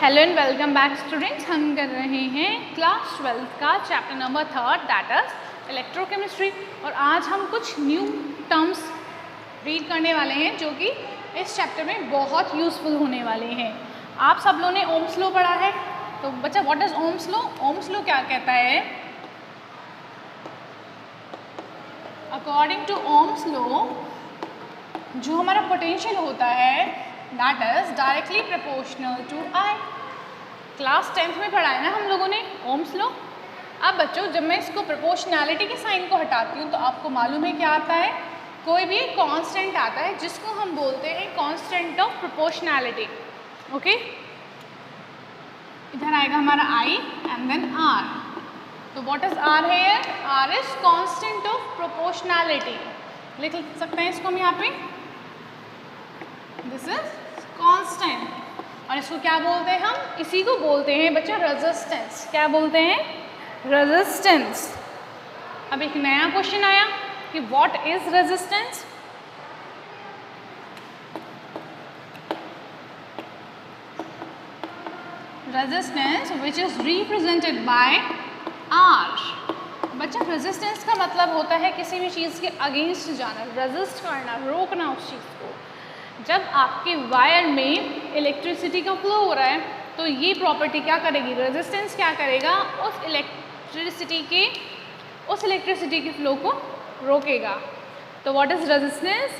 Hello and welcome back students. हम कर रहे हैं क्लास 12 का chapter number 3 that is electrochemistry. और आज हम कुछ न्यू टर्म्स रीड करने वाले हैं जो कि इस चैप्टर में बहुत यूज़फुल होने वाले हैं। आप सब लोगों ने ओम्स लॉ पढ़ा है, तो बच्चा what is Ohm's law? Ohm's law क्या कहता है? अकॉर्डिंग टू ओम्स लॉ जो हमारा पोटेंशियल होता है that is directly proportional to I। Class 10th में पढ़ा है ना हम लोगों ने ओम्स लॉ। अब बच्चों जब मैं इसको प्रोपोर्शनैलिटी के साइन को हटाती हूँ तो आपको मालूम है क्या आता है? कोई भी कांस्टेंट आता है जिसको हम बोलते हैं कांस्टेंट ऑफ प्रोपोर्शनैलिटी। ओके, इधर आएगा हमारा I एंड देन R। तो व्हाट इज R है? R is constant of proportionality. लिख सकते हैं इसको हम यहाँ पे, दिस इज कांस्टेंट। और इसको क्या बोलते हैं हम? इसी को बोलते हैं बच्चा रेजिस्टेंस। क्या बोलते हैं? रेजिस्टेंस। अब एक नया क्वेश्चन आया कि what is resistance. Resistance which is represented by R। बच्चा रेजिस्टेंस का मतलब होता है किसी भी चीज़ के अगेंस्ट जाना, रेजिस्ट करना, रोकना उस चीज़ को। जब आपके वायर में इलेक्ट्रिसिटी का फ्लो हो रहा है तो ये प्रॉपर्टी क्या करेगी? रेजिस्टेंस क्या करेगा? उस इलेक्ट्रिसिटी के फ्लो को रोकेगा। तो व्हाट इज रेजिस्टेंस?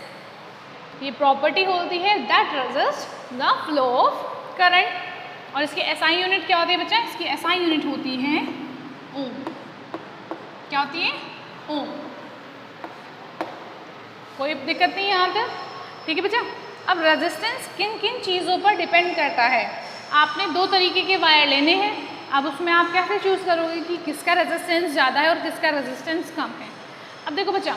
ये प्रॉपर्टी होती है that resist the flow of current. और इसकी SI यूनिट क्या होती है बच्चा? इसकी SI यूनिट होती है ओम। क्या होती है? ओम। कोई दिक्कत नहीं है यहाँ तक? ठीक है बच्चा। अब रेजिस्टेंस किन किन चीज़ों पर डिपेंड करता है? आपने दो तरीके के वायर लेने हैं। अब उसमें आप कैसे चूज़ करोगे कि किसका रेजिस्टेंस ज़्यादा है और किसका रेजिस्टेंस कम है? अब देखो बच्चा,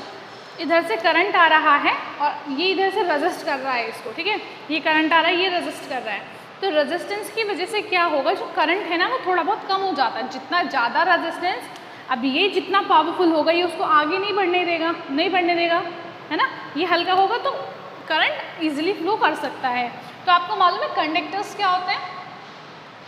इधर से करंट आ रहा है और ये इधर से रेजिस्ट कर रहा है इसको, ठीक है? ये करंट आ रहा है, ये रेजिस्ट कर रहा है। तो रेजिस्टेंस की वजह से क्या होगा? जो करंट है ना वो थोड़ा बहुत कम हो जाता है। जितना ज़्यादा रेजिस्टेंस, अब ये जितना पावरफुल होगा ये उसको आगे नहीं बढ़ने देगा, है ना? ये हल्का होगा तो करंट इजीली फ्लो कर सकता है। तो आपको मालूम है कंडक्टर्स क्या होते हैं?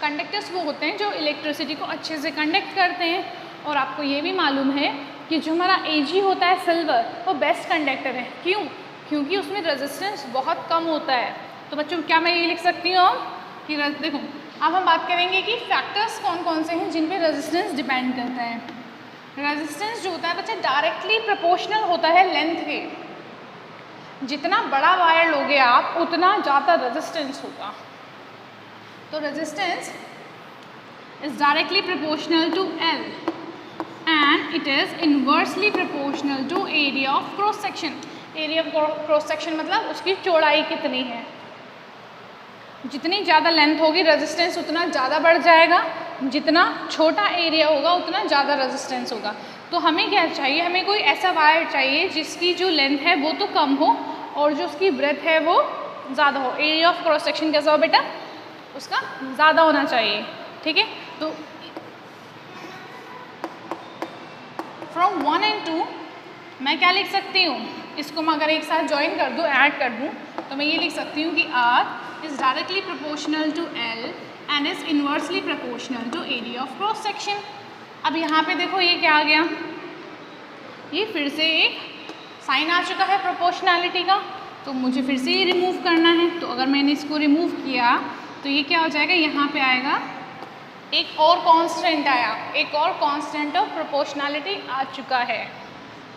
कंडक्टर्स वो होते हैं जो इलेक्ट्रिसिटी को अच्छे से कंडक्ट करते हैं। और आपको ये भी मालूम है कि जो हमारा Ag होता है सिल्वर, वो बेस्ट कंडक्टर है। क्यों? क्योंकि उसमें रेजिस्टेंस बहुत कम होता है। तो बच्चों क्या मैं ये लिख सकती हूँ कि देखो अब हम बात करेंगे कि फैक्टर्स कौन कौन से हैं जिन पे रेजिस्टेंस डिपेंड करता है। रेजिस्टेंस जो होता है बच्चा डायरेक्टली प्रोपोर्शनल होता है लेंथ के। जितना बड़ा वायर लोगे आप उतना ज़्यादा रेजिस्टेंस होगा। तो resistance is directly proportional to L and it is inversely proportional to area of cross section. Area of cross section मतलब उसकी चौड़ाई कितनी है। जितनी ज़्यादा लेंथ होगी रेजिस्टेंस उतना ज़्यादा बढ़ जाएगा, जितना छोटा एरिया होगा उतना ज़्यादा रेजिस्टेंस होगा। तो हमें क्या चाहिए? हमें कोई ऐसा वायर चाहिए जिसकी जो लेंथ है वो तो कम हो और जो उसकी ब्रेथ है वो ज़्यादा हो। एरिया ऑफ क्रॉस सेक्शन कैसा हो बेटा? उसका ज़्यादा होना चाहिए, ठीक है? तो फ्रॉम 1 and 2 मैं क्या लिख सकती हूँ? इसको मैं अगर एक साथ ज्वाइन कर दूँ, ऐड कर दूँ, तो मैं ये लिख सकती हूँ कि R is directly proportional to L and is inversely proportional to area of cross section। अब यहाँ पे देखो ये क्या आ गया? ये फिर से एक साइन आ चुका है प्रोपोर्शनैलिटी का, तो मुझे फिर से ये रिमूव करना है। तो अगर मैंने इसको रिमूव किया तो ये क्या हो जाएगा? यहाँ पे आएगा एक और कांस्टेंट आया, एक और कांस्टेंट ऑफ प्रोपोर्शनैलिटी आ चुका है।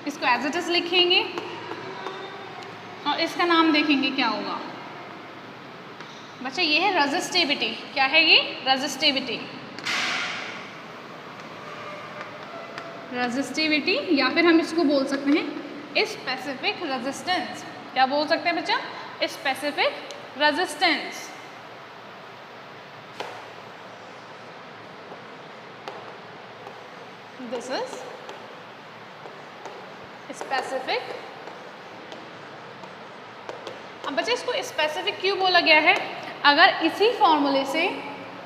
इसको एज इट इज लिखेंगे और इसका नाम देखेंगे क्या होगा। बच्चा ये है रेजिस्टिविटी। क्या है ये? रेजिस्टिविटी। रेजिस्टिविटी या फिर हम इसको बोल सकते हैं स्पेसिफिक रेजिस्टेंस। क्या बोल सकते हैं बच्चा? Specific resistance. This is specific. अब बच्चा इसको स्पेसिफिक क्यों बोला गया है? अगर इसी फॉर्मूले से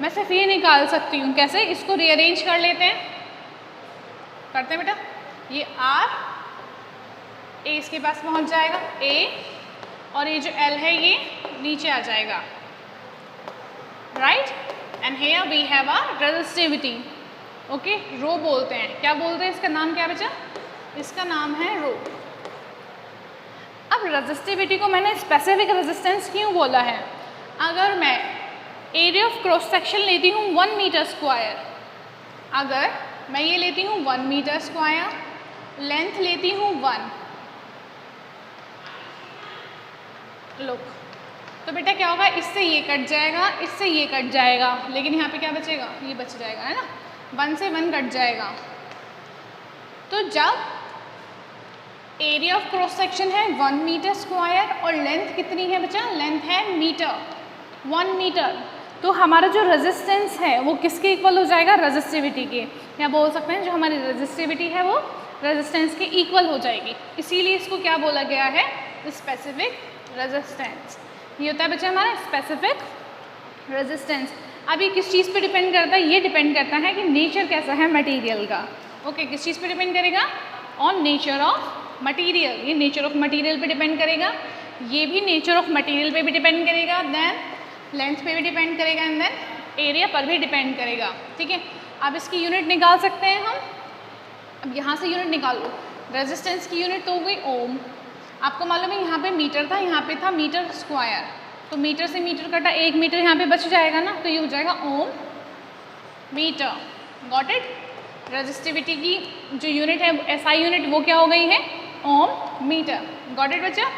मैं सिर्फ ये निकाल सकती हूँ। कैसे? इसको रीअरेंज कर लेते हैं, करते हैं बेटा। ये R A इसके पास पहुँच जाएगा A, और ये जो L है ये नीचे आ जाएगा, right? And here we have our resistivity. Okay, rho बोलते हैं। क्या बोलते हैं? इसका नाम क्या बचा? इसका नाम है रो। अब रेजिस्टिविटी को मैंने स्पेसिफिक रेजिस्टेंस क्यों बोला है? अगर मैं एरिया ऑफ क्रॉस सेक्शन लेती हूँ 1 मीटर स्क्वायर, अगर मैं ये लेती हूँ 1 मीटर स्क्वायर, लेंथ लेती हूँ 1, लुक, तो बेटा क्या होगा? इससे ये कट जाएगा, इससे ये कट जाएगा, लेकिन यहाँ पे क्या बचेगा? ये बच जाएगा, है ना? 1 से 1 कट जाएगा। तो जब एरिया ऑफ क्रॉस सेक्शन है 1 मीटर स्क्वायर और लेंथ कितनी है बच्चा? लेंथ है मीटर, 1 मीटर, तो हमारा जो रेजिस्टेंस है वो किसके इक्वल हो जाएगा? रेजिस्टिविटी के। या बोल सकते हैं जो हमारी रेजिस्टिविटी है वो रेजिस्टेंस के इक्वल हो जाएगी, इसीलिए इसको क्या बोला गया है? Specific resistance. ये होता है बच्चा हमारा स्पेसिफिक रेजिस्टेंस। अब ये किस चीज़ पे डिपेंड करता है? ये डिपेंड करता है कि नेचर कैसा है मटेरियल का। ओके, किस चीज़ पे डिपेंड करेगा? On nature of material. ये नेचर ऑफ मटेरियल पे डिपेंड करेगा, ये भी नेचर ऑफ मटेरियल पे भी डिपेंड करेगा, देन लेंथ पे भी डिपेंड करेगा, एंड देन एरिया पर भी डिपेंड करेगा। ठीक है, अब इसकी यूनिट निकाल सकते हैं हम। अब यहाँ से यूनिट निकालो। रेजिस्टेंस की यूनिट तो हो गई ओम। आपको मालूम है यहाँ पे मीटर था, यहाँ पे था मीटर स्क्वायर, तो मीटर से मीटर कटा, 1 मीटर यहाँ पे बच जाएगा ना, तो ये हो जाएगा ओम मीटर। Got it? रेजिस्टिविटी की जो यूनिट है SI यूनिट वो क्या हो गई है? ओम मीटर। गॉट इट बच्चा?